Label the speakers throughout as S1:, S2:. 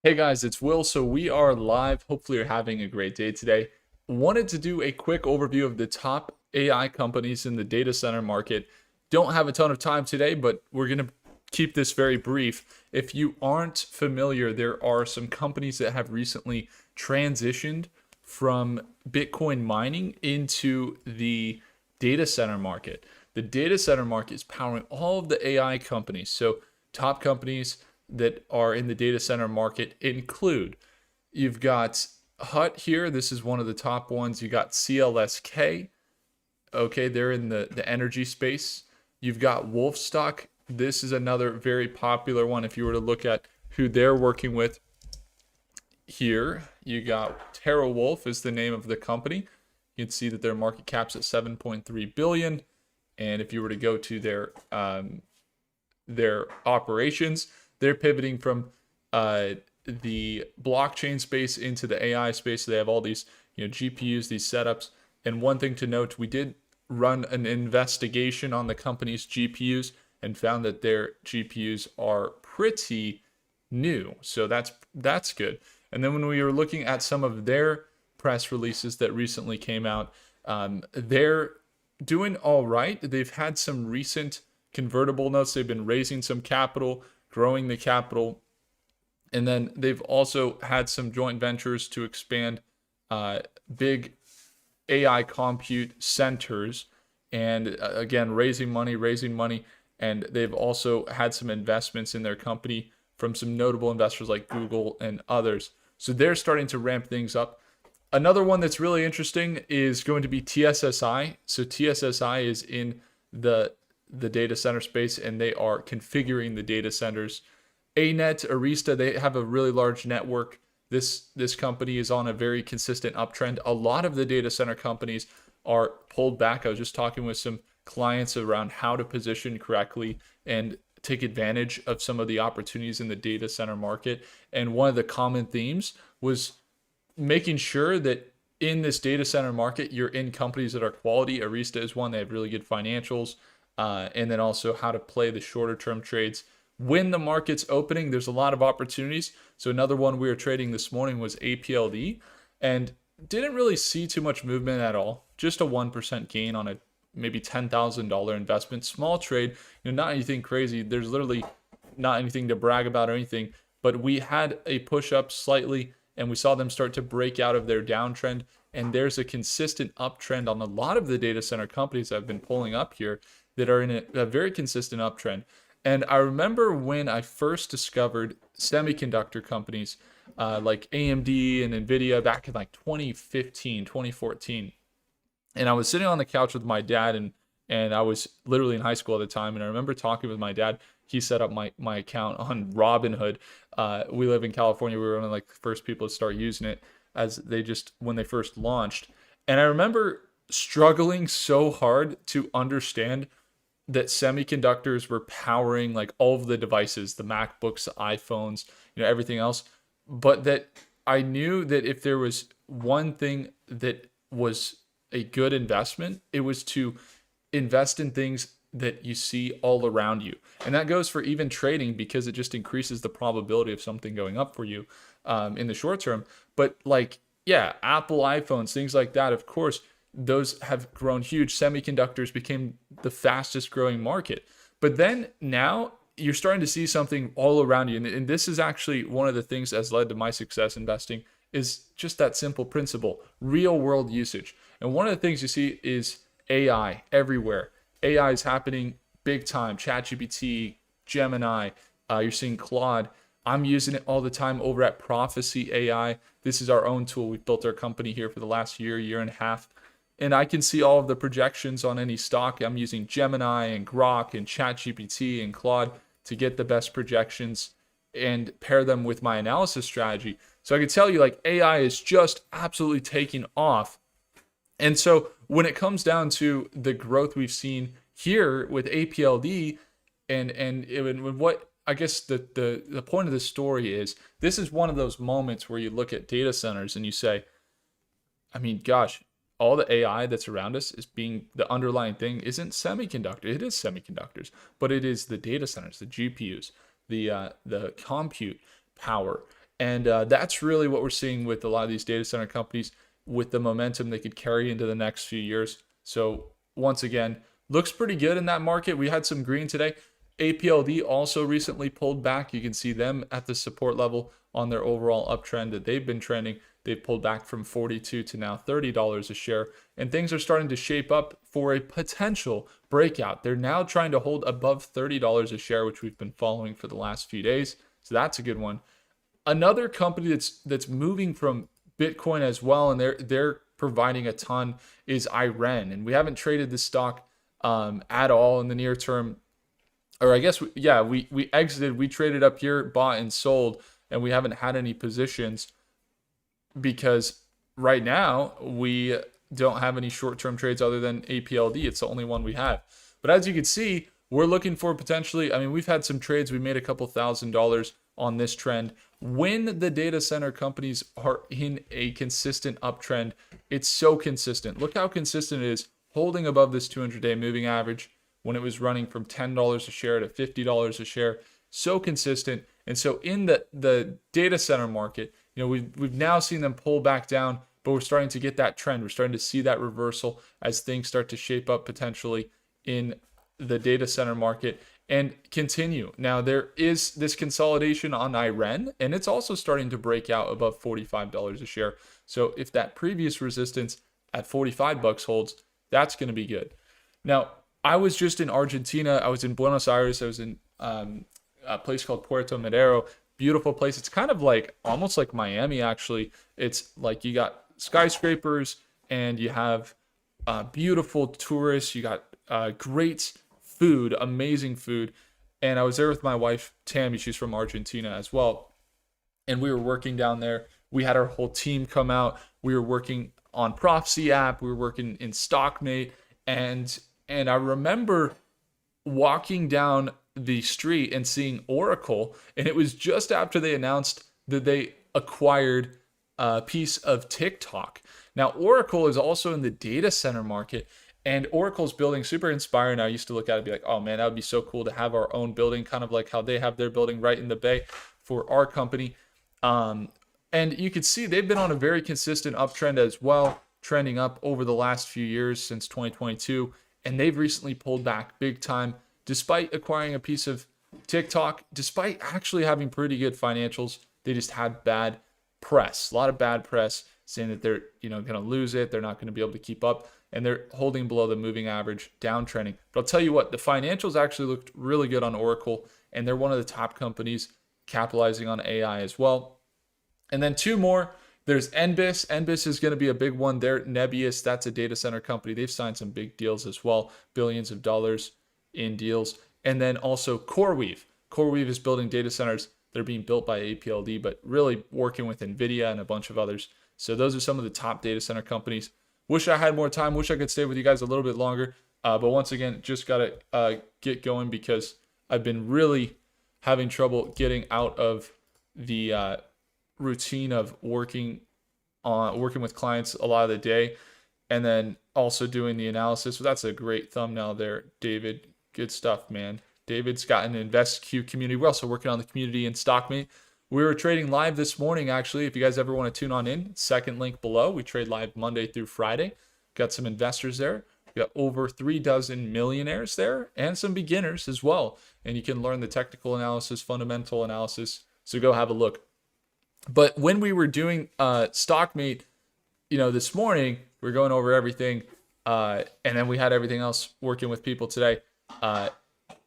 S1: Hey guys, it's Will. So we are live. Hopefully, you're having a great day today. Wanted to do a quick overview of the top AI companies in the data center market. Don't have a ton of time today, but we're going to keep this very brief. If you aren't familiar, there are some companies that have recently transitioned from Bitcoin mining into the data center market. The data center market is powering all of the AI companies. So, top companies that are in the data center market include you've got Hut here. This is one of the top ones. You got CLSK. Okay, they're in the energy space. You've got Wolfstock. This is another very popular one. If you were to look at who they're working with here, you got TerraWolf is the name of the company. You can see that their market cap's at 7.3 billion. And if you were to go to their operations, they're pivoting from the blockchain space into the AI space. So they have all these GPUs, these setups. And one thing to note, we did run an investigation on the company's GPUs and found that their GPUs are pretty new. So that's good. And then when we were looking at some of their press releases that recently came out, they're doing all right. They've had some recent convertible notes. They've been raising some capital, growing the capital, and then they've also had some joint ventures to expand big AI compute centers, and again raising money, and they've also had some investments in their company from some notable investors like Google and others. So they're starting to ramp things up. Another one that's really interesting is going to be TSSI. So TSSI is in the data center space, and they are configuring the data centers. ANET, Arista, they have a really large network. This company is on a very consistent uptrend. A lot of the data center companies are pulled back. I was just talking with some clients around how to position correctly and take advantage of some of the opportunities in the data center market. And one of the common themes was making sure that in this data center market, you're in companies that are quality. Arista is one. They have really good financials. And then also how to play the shorter term trades. When the market's opening, there's a lot of opportunities. So another one we were trading this morning was APLD, and didn't really see too much movement at all. Just a 1% gain on a maybe $10,000 investment. Small trade, not anything crazy. There's literally not anything to brag about or anything. But we had a push up slightly, and we saw them start to break out of their downtrend. And there's a consistent uptrend on a lot of the data center companies that have been pulling up here that are in a very consistent uptrend. And I remember when I first discovered semiconductor companies like AMD and NVIDIA back in like 2015, 2014. And I was sitting on the couch with my dad, and I was literally in high school at the time. And I remember talking with my dad. He set up my account on Robinhood. We live in California. We were one of like the first people to start using it when they first launched. And I remember struggling so hard to understand that semiconductors were powering like all of the devices, the MacBooks, the iPhones, everything else. But that I knew that if there was one thing that was a good investment, it was to invest in things that you see all around you. And that goes for even trading, because it just increases the probability of something going up for you in the short term. But like, yeah, Apple iPhones, things like that, of course, those have grown huge. Semiconductors became the fastest growing market. But then now you're starting to see something all around you. And this is actually one of the things that's led to my success investing, is just that simple principle, real world usage. And one of the things you see is AI everywhere. AI is happening big time. ChatGPT, Gemini, you're seeing Claude. I'm using it all the time over at Prophecy AI. This is our own tool. We've built our company here for the last year and a half. And I can see all of the projections on any stock. I'm using Gemini and Grok and ChatGPT and Claude to get the best projections and pair them with my analysis strategy. So I can tell you, like, AI is just absolutely taking off. And so when it comes down to the growth we've seen here with APLD, and what I guess the point of this story is, this is one of those moments where you look at data centers and you say, I mean, gosh, all the AI that's around us is being, the underlying thing isn't semiconductor. It is semiconductors, but it is the data centers, the GPUs, the compute power. And that's really what we're seeing with a lot of these data center companies, with the momentum they could carry into the next few years. So once again, looks pretty good in that market. We had some green today. APLD also recently pulled back. You can see them at the support level on their overall uptrend that they've been trending. They've pulled back from $42 to now $30 a share, and things are starting to shape up for a potential breakout. They're now trying to hold above $30 a share, which we've been following for the last few days. So that's a good one. Another company that's moving from Bitcoin as well, and they're providing a ton, is IREN, and we haven't traded this stock at all in the near term. Or I guess we exited, we traded up here, bought and sold, and we haven't had any positions because right now we don't have any short-term trades other than APLD. It's the only one we have. But as you can see, we're looking for potentially, I mean, we've had some trades. We made a couple $1,000s on this trend. When the data center companies are in a consistent uptrend, it's so consistent. Look how consistent it is, holding above this 200-day moving average when it was running from $10 a share to $50 a share. So consistent. And so in the data center market, we've now seen them pull back down, but we're starting to get that trend. We're starting to see that reversal as things start to shape up potentially in the data center market and continue. Now, there is this consolidation on IREN, and it's also starting to break out above $45 a share. So if that previous resistance at $45 holds, that's going to be good. Now, I was just in Argentina. I was in Buenos Aires. I was in a place called Puerto Madero. Beautiful place. It's kind of like almost like Miami, actually. It's like you got skyscrapers and you have beautiful tourists. You got great food, amazing food. And I was there with my wife, Tammy. She's from Argentina as well. And we were working down there. We had our whole team come out. We were working on Prophecy app. We were working in Stockmate. And I remember walking down the street and seeing Oracle, and it was just after they announced that they acquired a piece of TikTok. Now, Oracle is also in the data center market, and Oracle's building super inspiring. I used to look at it and be like, oh man, that would be so cool to have our own building, kind of like how they have their building right in the Bay for our company. And you could see they've been on a very consistent uptrend as well, trending up over the last few years since 2022. And they've recently pulled back big time, despite acquiring a piece of TikTok, despite actually having pretty good financials. They just had bad press, a lot of bad press saying that they're going to lose it. They're not going to be able to keep up, and they're holding below the moving average, downtrending. But I'll tell you what, the financials actually looked really good on Oracle, and they're one of the top companies capitalizing on AI as well. And then two more. There's NBIS. NBIS is going to be a big one. They're Nebius. That's a data center company. They've signed some big deals as well, billions of dollars in deals. And then also CoreWeave. CoreWeave is building data centers. They're being built by APLD, but really working with NVIDIA and a bunch of others. So those are some of the top data center companies. Wish I had more time. Wish I could stay with you guys a little bit longer. But once again, just got to get going because I've been really having trouble getting out of the routine of working with clients a lot of the day, and then also doing the analysis. So that's a great thumbnail there, David. Good stuff, man. David's got an InvestQ community. We're also working on the community in Stockmate. We were trading live this morning, actually. If you guys ever want to tune on in, second link below. We trade live Monday through Friday. Got some investors there. We got over 36 millionaires there and some beginners as well. And you can learn the technical analysis, fundamental analysis. So go have a look. But when we were doing Stockmate, this morning, we were going over everything. And then we had everything else working with people today.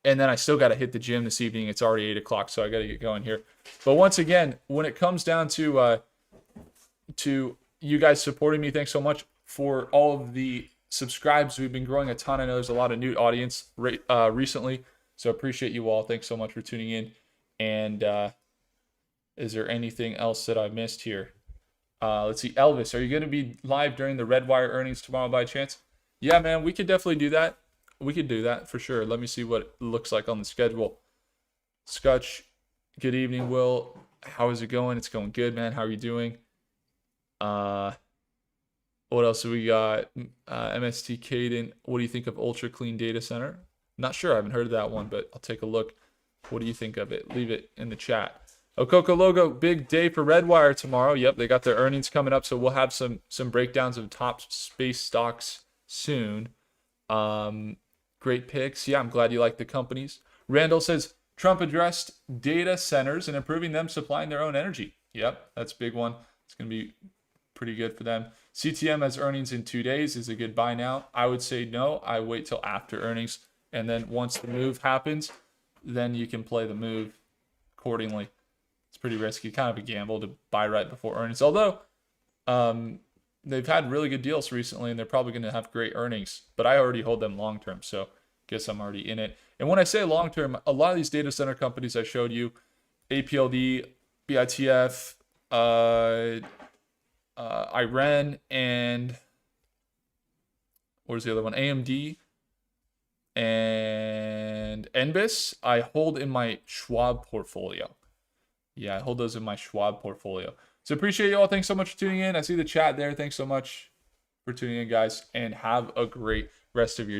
S1: And then I still got to hit the gym this evening. It's already 8 o'clock, so I got to get going here. But once again, when it comes down to you guys supporting me, thanks so much for all of the subscribes. We've been growing a ton. I know there's a lot of new audience recently, so appreciate you all. Thanks so much for tuning in. And is there anything else that I missed here? Let's see. Elvis, are you going to be live during the Redwire earnings tomorrow by chance? Yeah, man, we could definitely do that. We could do that for sure. Let me see what it looks like on the schedule. Scotch, good evening, Will. How is it going? It's going good, man. How are you doing? What else do we got? MST Caden. What do you think of Ultra Clean Data Center? Not sure. I haven't heard of that one, but I'll take a look. What do you think of it? Leave it in the chat. Okoko Logo, big day for Redwire tomorrow. Yep, they got their earnings coming up, so we'll have some breakdowns of top space stocks soon. Great picks. Yeah, I'm glad you like the companies. Randall says Trump addressed data centers and improving them supplying their own energy. Yep, that's a big one. It's going to be pretty good for them. CTM has earnings in 2 days. Is a good buy now? I would say no. I wait till after earnings. And then once the move happens, then you can play the move accordingly. It's pretty risky, kind of a gamble to buy right before earnings. Although they've had really good deals recently and they're probably going to have great earnings. But I already hold them long term, so guess I'm already in it. And when I say long term, a lot of these data center companies I showed you, APLD, BITF, IREN, and what was the other one? AMD and NBIS, I hold in my Schwab portfolio. Yeah, I hold those in my Schwab portfolio. So appreciate you all. Thanks so much for tuning in. I see the chat there. Thanks so much for tuning in, guys, and have a great rest of your day.